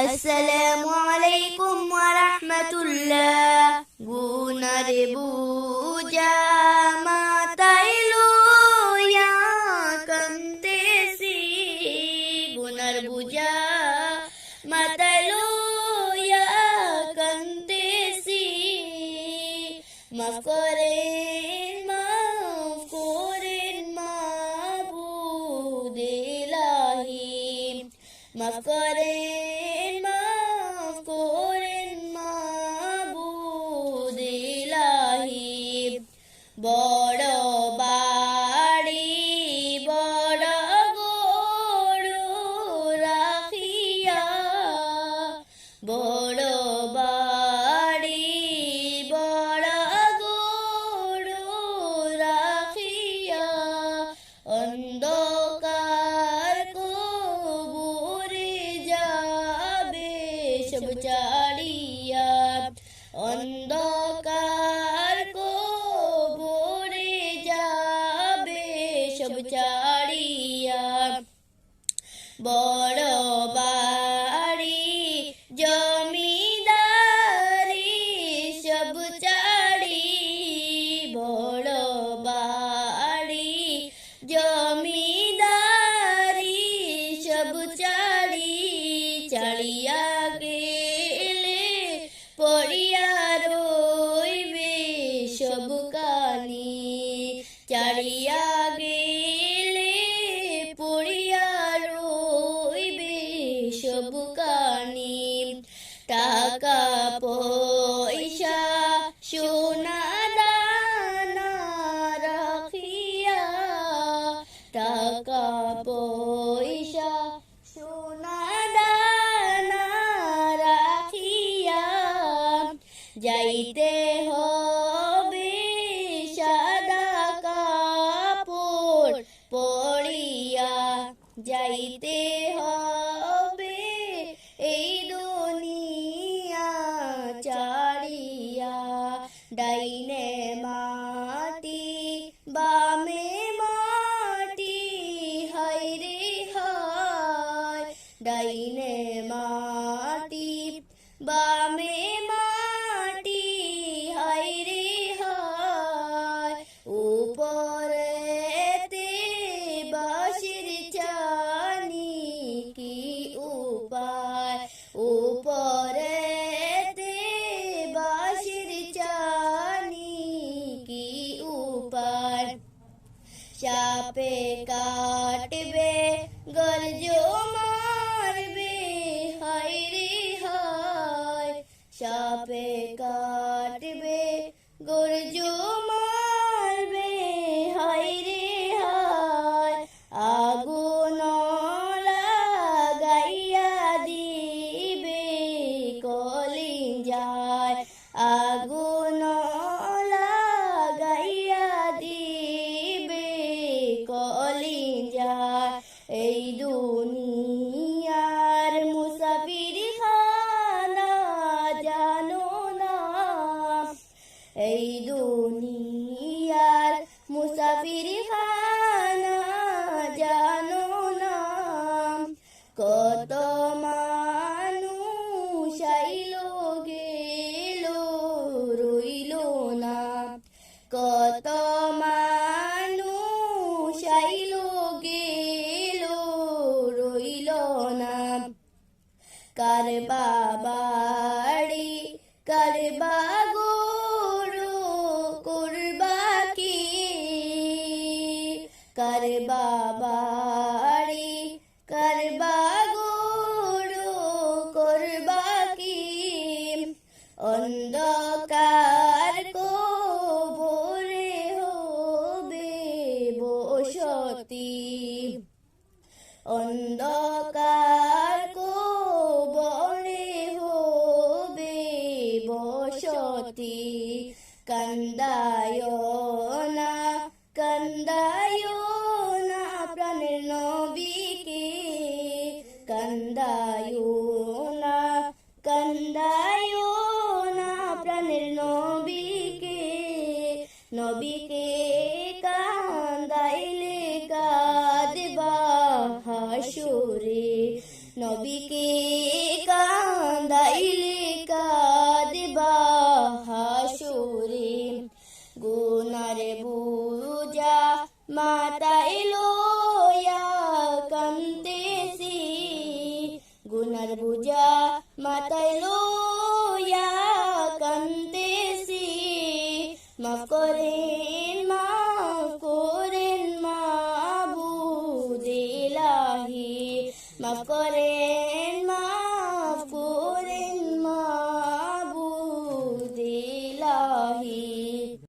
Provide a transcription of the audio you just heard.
আসসালামু আলাইকুম ওয়া রাহমাতুল্লাহ। গুনার বুঝা মাথায় লইয়া কান্দেছি, গুনার বুঝা মাথায় লইয়া কান্দেছি। মাফ করেন মাবুদ ইলাহি, মাফ করেন মাবুদ ইলাহি। বড় বাড়ি বড় গরু রাখিয়া, বড় বাড়ি বড় গরু রাখিয়া, অন্ধকার কবরে যাবে সব ছাড়িয়া, অন্ধকার কবরে যাবে সব ছাড়িয়া। বড় বাড়ি জমিদারি সব ছাড়ি, বড় বাড়ি জমিদারি সব ছাড়ি, ছাড়িয়া গেলে পড়িয়া রইবে সব কানি, ছাড়িয়া গেলে পড়িয়া রইবে সব কানি। টাকা পয়সা সোনা দানা রাখিয়া, টাকা পয়সা সোনা দানা রাখিয়া, যাইতে হবে সাদা কাপড় পরিয়া, যাইতে হবে এই দুনিয়া ছাড়িয়া। ডাইনে মাটি বামে মাটি, হায় রে হায়, ডাইনে মাটি বামে মাটি, হায় রে হায়। উপরেতে বাঁশের ছানি কি উপায়, উপরেতে বাঁশের ছানি কি উপায়। সাপে কাটবে গর্জ মারবে, হায় রে হায়, সাপে কাটবে গর্জ মারবে, হায় রে হায়। আগুন লাগাইয়া দিবে কলিজায়, আগুন লাগাইয়া দিবে কলিজায়। এই দুনিয়ার মুসাফির খানা জানো না, এই দুনিয়ার মুসাফির খানা জানো না। কত মানুষ আইলো গেল রইল না, কত মানুষ আইলো গেল রইল না। কার বাড়ি কার গরু করবা কি, কার বাড়ি কার গরু করবা কি। অন্ধকার কবরে হবে বসতি, অন্ধকার কবরে হবে বসতি। কান্দায়ো না কান্দায়ো না প্রাণের নবীকে, কান্দায়ো না কান্দায়ো না প্রাণের নবীকে। নবীকে কান্দাইলে কাঁদবা হাসরে, নবীকে কান্দাইলে কাঁদবা হাসুরে গুনার বুঝা মাথায় লইয়া কান্দেছি গুনার বুঝা মাথায় লইয়া কান্দেছি মাফ করেন মাবুদ ইলাহি মাফ করেন